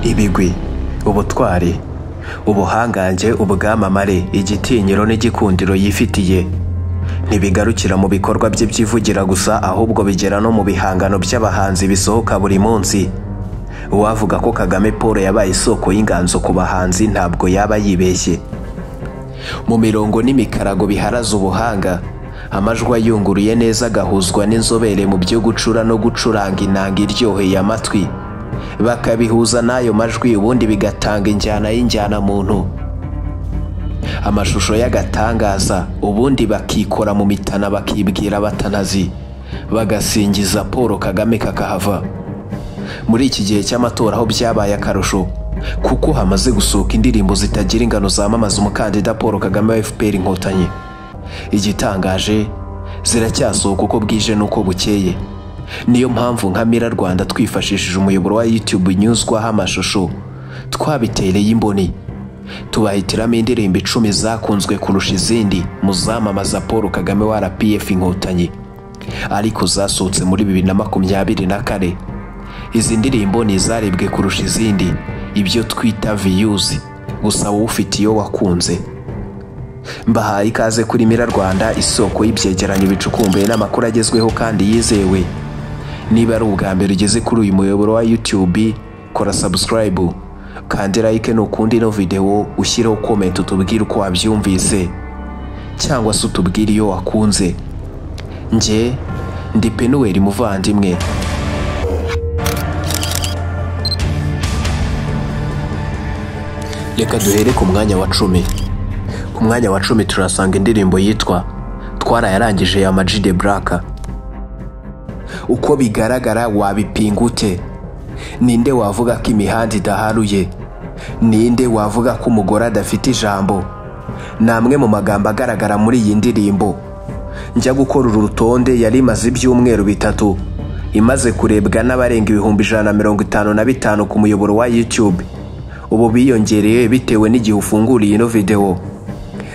ibigwi, ubutwari, ubuhangange, ubwamamare, igitinyiro n'igikundiro yifitiye ntibigarukira mu bikorwa bye byivugira gusa, ahubwo bigera no mu bihangano by'abahanzi bisohoka buri munsi. Uwavuga ko Kagame Paul yabaye isoko y'inganzo ku bahanzi ntabwo yaba yibeshye. Mu mirongo n'imikarago biharaza ubuhanga, amajwi ayunguruye neza agahuzwa n'inzobere mu byo gucura no gucuranga inanga iryoheye amatwi, bakabihuza n'ayo majwi ubundi bigatanga injyana y'injyana muntu, amashusho y'agatangaza, ubundi bakikora mu mitana bakibwira abatanazi, bagasingiza Paul Kagame kakahava. Muri iki gihe cy'amatora aho byabaye akarusho, kuko hamaze gusohoka indirimbo zitagira ingano zamamaza umukandida Paul Kagame wa FPR Inkotanyi. Igitangaje, ziracyasohoka uko bwije n'uko bukeye. Niyo mpamvu nka Mira Rwanda twifashishije umuyoboro wa YouTube unyuzwaho amashusho, twabitereye imboni tubahitiramo indirimbo 10 zakunzwe kurusha izindi mu zamamaza Paul Kagame wa RPF Inkotanyi, ariko zasohotse muri 2024. Izi ndirimbo ni izarebwe kurusha izindi, ibyo twita views, gusa wowe ufite iyo wakunze. Mbahaye ikaze kuri Mira Rwanda, isoko y'ibyegeranyo bicukumbuye n'amakuru agezweho kandi yizewe. Niba ari ubwa mbere ugeze kuri uyu muyoboro wa YouTube, kora subscribe kandi like n'ukundi ino video, ushyireho comment utubwire uko wabyumvise cyangwa se utubwire iyo wakunze. Nje ndi Penuel Muvandimwe. Reka duhere ku mwanya wa 10. Ku mwanya wa 10 turasanga indirimbo yitwa Twarayarangije ya Ama G The Black. Uko bigaragara wabipinga ute? Ninde wavuga ko imihanda idaharuye? Ninde wavuga ko umugore adafite ijambo? Namwe mu magambo agaragara muri iyi ndirimbo. Njya gukora uru rutonde yari imaze ibyumweru 3, imaze kurebwa n'abarenga 155 ku muyoboro wa YouTube. Ubu biyongereye bitewe n'igihe ufunguriye ino video.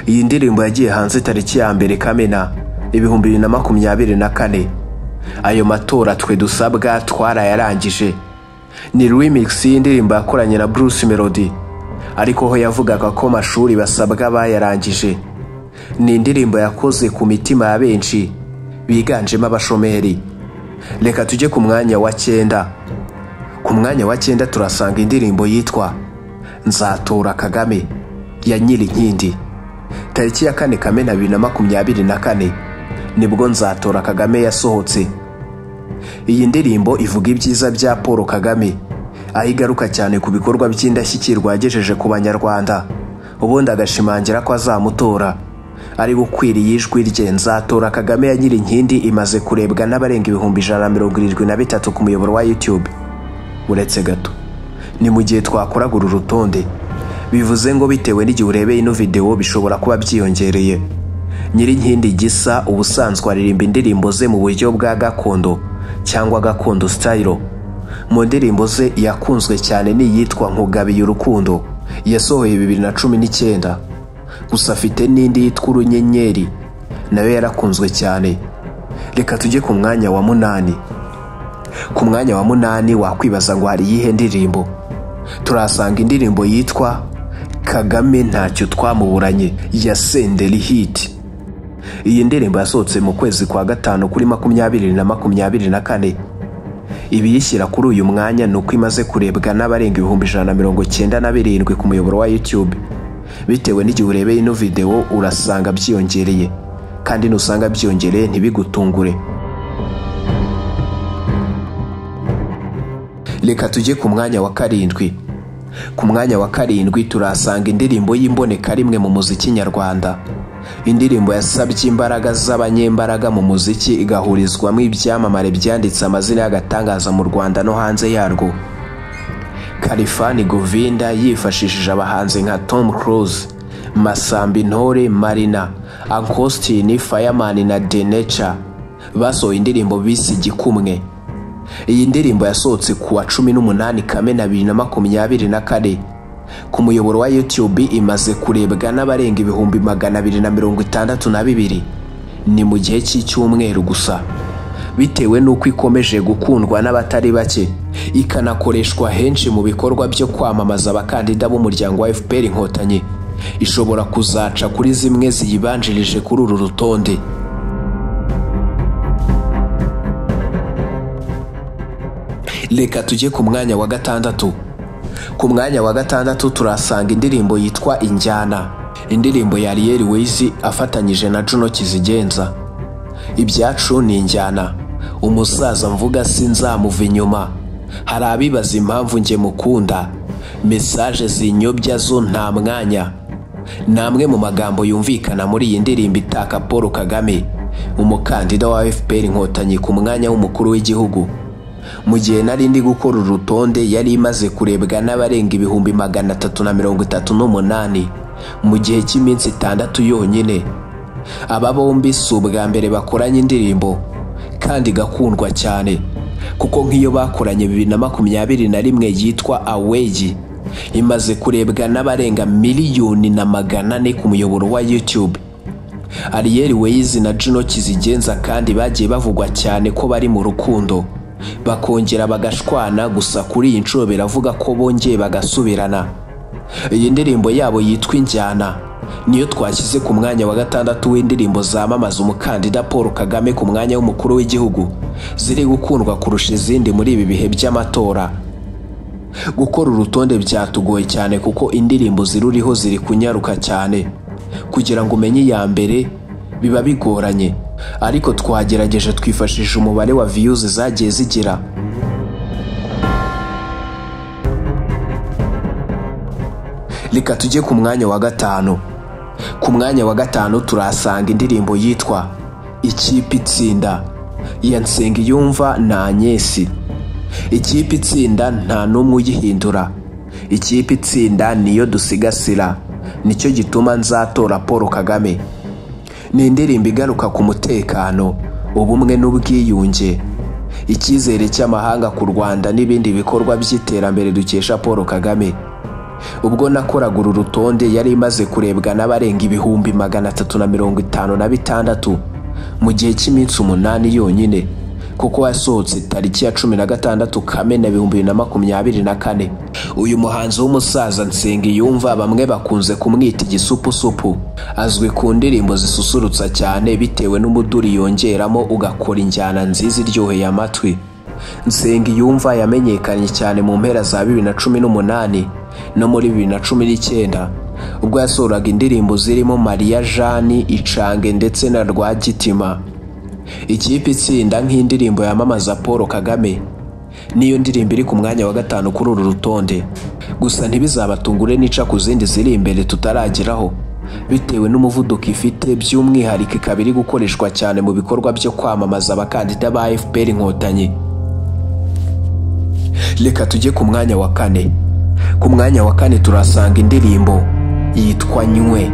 Iyi ndirimbo yagiye hanze tariki ya 2 Kamena 2024. Ayo matora twe dusabwa twarayarangije. Ni remix y'indirimbo yakoranye na Bruce Melody, ariko ho yavugaga ko amashuri basabwa bayarangije. Ni indirimbo yakoze ku mitima ya benshi biganjemo abashomeri. Reka tujye ku mwanya wa 9. Ku mwanya wa 9 turasanga indirimbo yitwa Nzatora Kagame ya Nyirinkindi. Tariki ya 4 Kamena 2024 nibwo Nzatora Kagame yasohotse. Iyi ndirimbo ivuga ibyiza bya Paul Kagame, aho igaruka cyane ku bikorwa by'indashyikirwa yagejeje ku banyarwanda, ubundi agashimangira ko azamutora. Ari bukwiriye ijwi rye. Nzatora Kagame ya Nyirinkindi imaze kurebwa n'abarenga 173 ku muyoboro wa YouTube. Uretse gato, ni mu gihe twakoraga uru rutonde, bivuze ngo bitewe n'igihe urebeye ino video bishobora kuba byiyongereye. Nyirinkindi Gisa ubusanzwe aririmba indirimbo ze mu buryo bwa gakondo cyangwa gakondo style. Mu ndirimbo ze yakunzwe cyane ni yitwa Nkugabiye Urukundo, yasohoye 2019. Gusa afite n'indi yitwa Urunyenyeri, nayo yarakunzwe cyane. Reka tujye ku mwanya wa 8. Ku mwanya wa 8 wakwibaza ngo hari yihe ndirimbo? Turasanga indirimbo yitwa Kagame Ntacyo Twamuburanye ya Senderi Hit. Iyi ndirimbo yasohotse mu kwezi kwa 5 kuri 2024. Ibiyishyira kuri uyu mwanya nuko imaze kurebwa n'abarenga 197 ku muyoboro wa YouTube. Bitewe n'igihe urebeye ino video urasanga byiyongereye, kandi nusanga byiyongereye ntibigutungure. Reka tujye ku mwanya wa 7. Ku mwanya wa 7 turasanga indirimbo y'imboneka rimwe mu muziki nyarwanda. Indirimbo yasabye imbaraga z'abanyembaraga mu muziki igahurizwamo ibyamamare byanditse amazina y'agatangaza mu Rwanda no hanze yarwo. Khalfan Govinda yifashishije abahanzi nka Tom Cruise, Masambi Ntore, Marina, Ankostin, Fireman na The Nature basohoye indirimbo bise Igikumwe. Iyi ndirimbo yasohotse ku wa 18 Kamena 2024. Ku muyoboro wa YouTube imaze kurebwa n'abarenga 262,000. Ni mu gihe cy'icyumweru gusa. bitewe n'uko ikomeje gukundwa n'abatari bake ikanakoreshwa henshi mu bikorwa byo kwamamaza abakandida b'umuryango wa FPR Inkotanyi, ishobora kuzaca kuri zimwe ziyibanjirije kuri uru rutonde. Reka tujye ku mwanya wa gatandatu. Ku mwanya wa gatandatu turasanga indirimbo yitwa Injyana, indirimbo ya Ariel Ways afatanyije na Juno Kizigenza. Ibyacu ni injyana, umusaza mvuga sinzamuva inyuma, hari abibaza impamvu nge mukunda, message zinyobya zo nta mwanya. Namwe mu magambo yumvikana muri iyi ndirimbo itaka Paul Kagame, umukandida wa FPR Inkotanyi ku mwanya w'umukuru w'igihugu. Mu gihe nari ndi gukora urutonde yari imaze kurebwa n'abarenga 338 mu gihe cy'iminsi 6 yonyine. Aba bombi si ubwa mbere bakoranye indirimbo kandi gakundwa cyane, kuko nk'iyo bakoranye 2021 yitwa Away imaze kurebwa n'abarenga 1,400,000 ku muyoboro wa YouTube. Ariel Ways na Juno Kizigenza kandi bagiye bavugwa cyane ko bari mu rukundo, bakongera bagashwana, gusa kuri iyi nshuro biravuga ko bongeye bagasubirana. Iyi ndirimbo yabo yitwa Injyana niyo twashyize ku mwanya wa gatandatu w'indirimbo zamamaza umukandida Paul Kagame ku mwanya w'umukuru w'igihugu, ziri gukundwa kurusha izindi muri ibi bihe by'amatora. Gukora urutonde byatugoye cyane kuko indirimbo ziruriho ziri kunyaruka cyane, kugira ngo umenye iya mbere biba bigoranye, ariko twagerageje twifashisha umubare wa views zagiye zigira. Reka tujye ku mwanya wa gatanu. Ku mwanya wa gatanu turasanga indirimbo yitwa Ikipe Itsinda ya Nsengiyumva na Agnes. Ikipe itsinda nta n'umwe uyihindura, ikipe itsinda niyo dusigasira, nicyo gituma nzatora Paul Kagame. Ni indirimbo igaruka ku mutekano, ubumwe n'ubwiyunge, icyizere cy'amahanga ku Rwanda n'ibindi bikorwa by'iterambere dukesha Paul Kagame. Ubwo nakoraga uru rutonde yari imaze kurebwa n'abarenga 356 mu gihe cy'iminsi 8 yonyine, kuko yasohotse tariki ya 16 Kamena 2024. Uyu muhanzi w'umusaza Nsengiyumva bamwe bakunze kumwita igisupusupu, azwi ku ndirimbo zisusurutsa cyane bitewe n'umuduri yongeramo ugakora injyana nziza iryoheye amatwi. Nsengiyumva yamenyekanye cyane mu mpera za 2018 no muri 2019 ubwo yasohoraga indirimbo zirimo Maria Jeanne, Icange ndetse na Rwagitima. Ikipe itsinda nk'indirimbo yamamaza Paul Kagame niyo ndirimbo iri ku mwanya wa gatanu kuri uru rutonde, gusa ntibizabatungure nica ku zindi ziri imbere tutarageraho bitewe n'umuvuduko ifite, by'umwihariko ikaba iri gukoreshwa cyane mu bikorwa byo kwamamaza abakandida ba FPR Inkotanyi. Reka tujye ku mwanya wa kane. Ku mwanya wa kane turasanga indirimbo yitwa Nywe.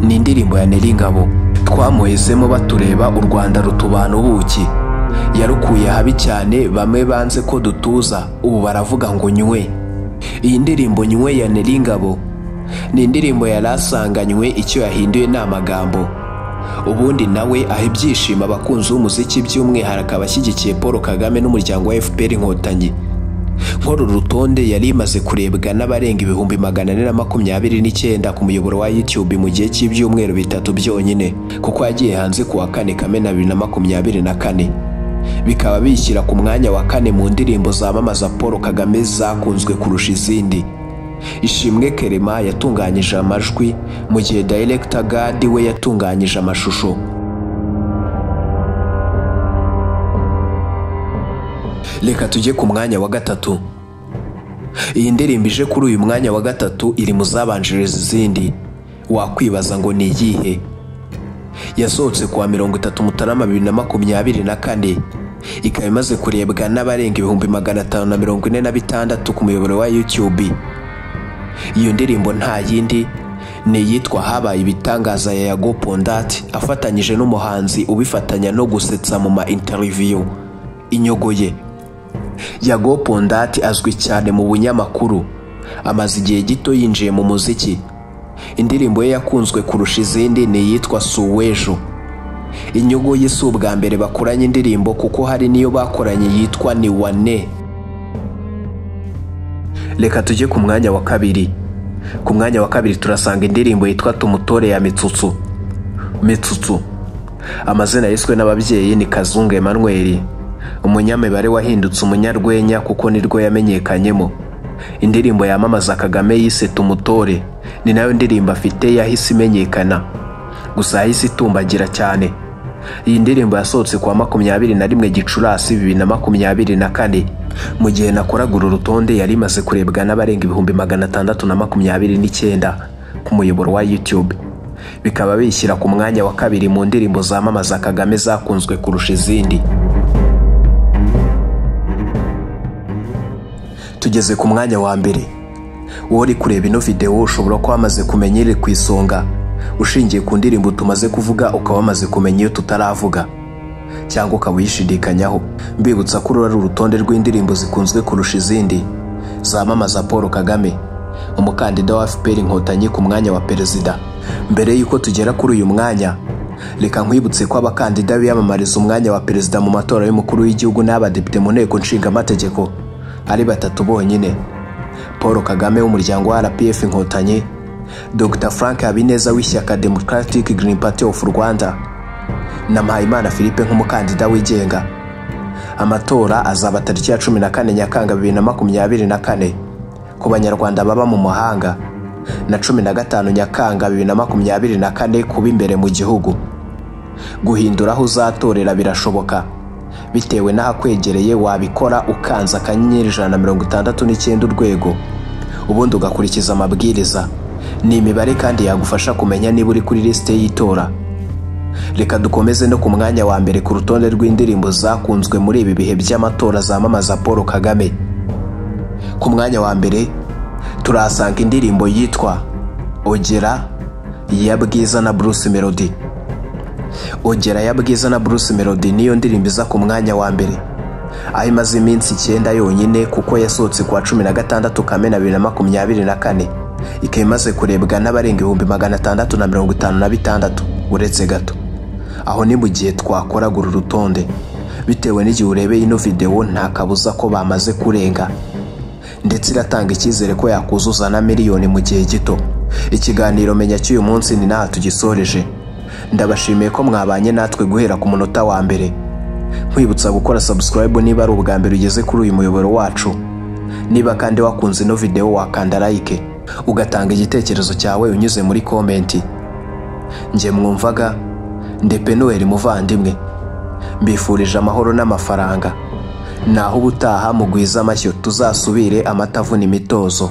Ni indirimbo ya Neringabo twamuhezemo batureba u Rwanda rutubana ubuki. Yarukuye habi cyane, bamwe banze ko dutuza, ubu baravuga ngo nywe. Iyi ndirimbo Nywe ya Neringabo ni indirimbo yarasanganywe, icyo yahinduye n'amagambo. Ubundi nawe aho ibyishimo abakunzi b'umuziki, by'umwihariko abashyigikiye Paul Kagame n'umuryango wa FPR Inkotanyi. Nk'uru rutonde yari imaze kurebwa n'abarenga 429 ku muyoboro wa YouTube mu gihe cy'ibyumweru 3 byonyine, kuko yagiye hanze ku wa 4 Kamena 2024. Bikaba bishyira ku mwanya wa kane mu ndirimbo zamamaza Paul Kagame zakunzwe kurusha izindi. Ishimwe Kerema yatunganyije amajwi, mu gihe Director Gadi we yatunganyije amashusho. Reka tujye ku mwanya wa gatatu. Iyi ndirimbo ije kuri uyu mwanya wa gatatu iri mu zabanjiriza izindi. Wakwibaza ngo ni iyihe? Yasohotse kuwa 30 Mutarama 2024, ikaba imaze kurebwa n'abarenga 546 ku muyoboro wa YouTube. Iyo ndirimbo nta yindi ni yitwa Habaye Ibitangaza ya Yago Pondati afatanyije n'umuhanzi ubifatanya no gusetsa mu ma interview Inyogoye. Yago Pondati azwi cyane mu bunyamakuru, amaze igihe gito yinjiye mu muziki. Indirimbo ye yakunzwe kurusha izindi ni yitwa Suwejo. inyugu y'isi ubwa mbere bakoranye indirimbo kuko hari niyo bakoranye yitwa Ni Wane. Reka tujye ku mwanya wa kabiri. Ku mwanya wa kabiri turasanga indirimbo yitwa Tumutore ya Mitsutsu. Mitsutsu amazina yiswe n'ababyeyi ni Kazungu Emmanuel, umunyamibare wahindutse umunyarwenya kuko nirwo yamenyekanyemo. Indirimbo yamamaza Kagame yise Tumutore ni nayo ndirimbo afite yahise imenyekana, gusa yahise itumbagira cyane. Iyi ndirimbo yasohotse kwa 21 Gicurasi 2024. Mu gihe nakoraga uru rutonde yari imaze kurebwa n'abarenga 629 ku muyoboro wa YouTube, bikaba bishyira ku mwanya wa kabiri mu ndirimbo zamamaza Kagame zakunzwe kurusha izindi. Tugeze ku mwanya wa mbere. Uri kureba ino video ushobora ko wamaze kumenya iri ku isonga ushingiye ku ndirimbo tumaze kuvuga, ukaba wamaze kumenya iyo tutaravuga cyangwa ukaba uyishidikanyaho. Mbibutsa ko uru rutonde rw'indirimbo zikunzwe kurusha izindi zamamaza Paul Kagame, umukandida wa FPR Inkotanyi ku mwanya wa perezida. Mbere yuko tugera kuri uyu mwanya, reka nkwibutse ko abakandida biyamamariza umwanya wa perezida mu matora y'umukuru w'igihugu n'abadepite mu nteko nshinga amategeko ari batatu bonyine: Paul Kagame w'umuryango wa RPF Inkotanyi, Dr Frank Habineza w'ishyaka Democratic Green Party of Rwanda, na Mpayimana Philippe nk'umukandida wigenga. Amatora azaba tariki ya 14 Nyakanga 2024 ku banyarwanda baba mu mahanga na 15 Nyakanga 2024 kuba imbere mu gihugu. Guhindura aho uzatorera birashoboka, bitewe n'ahakwegereye wabikora ukanza akanyenyeri 169 urwego, ubundi ugakurikiza amabwiriza. Ni imibare kandi yagufasha kumenya niba uri kuri liste y'itora. Reka dukomeze no ku mwanya wa mbere ku rutonde rw'indirimbo zakunzwe muri ibi bihe by'amatora zamamaza Paul Kagame. Ku mwanya wa mbere turahasanga indirimbo yitwa Ogera ya Bwiza na Bruce Melody. Ogera ya Bwiza na Bruce Melody niyo ndirimbo iza ku mwanya wa mbere, aho imaze iminsi 9 yonyine kuko yasohotse kwa 16 Kamena 2024, ikaba imaze kurebwa n'abarenga 656 uretse gato. Aho ni mu gihe twakoraga uru rutonde, bitewe n'igihe urebeye ino video nta kabuza ko bamaze kurenga, ndetse iratanga icyizere ko yakuzuza na miliyoni mu gihe gito. Ikiganiro menya cy'uyu munsi ni naha tugisoreje. Ndabashimiye ko mwabanye natwe guhera ku munota wa mbere. Nkwibutsa gukora subscribe niba ari ubwa mbere ugeze kuri uyu muyoboro wacu. Niba kandi wakunze ino video wakanda like, ugatanga igitekerezo cyawe unyuze muri comment. Nje mwumvaga Ndepe Noel muvandimwe, mbifurije amahoro n'amafaranga. Naho ubutaha mugwiza amashyo tuzasubire amatavu n'imitozo.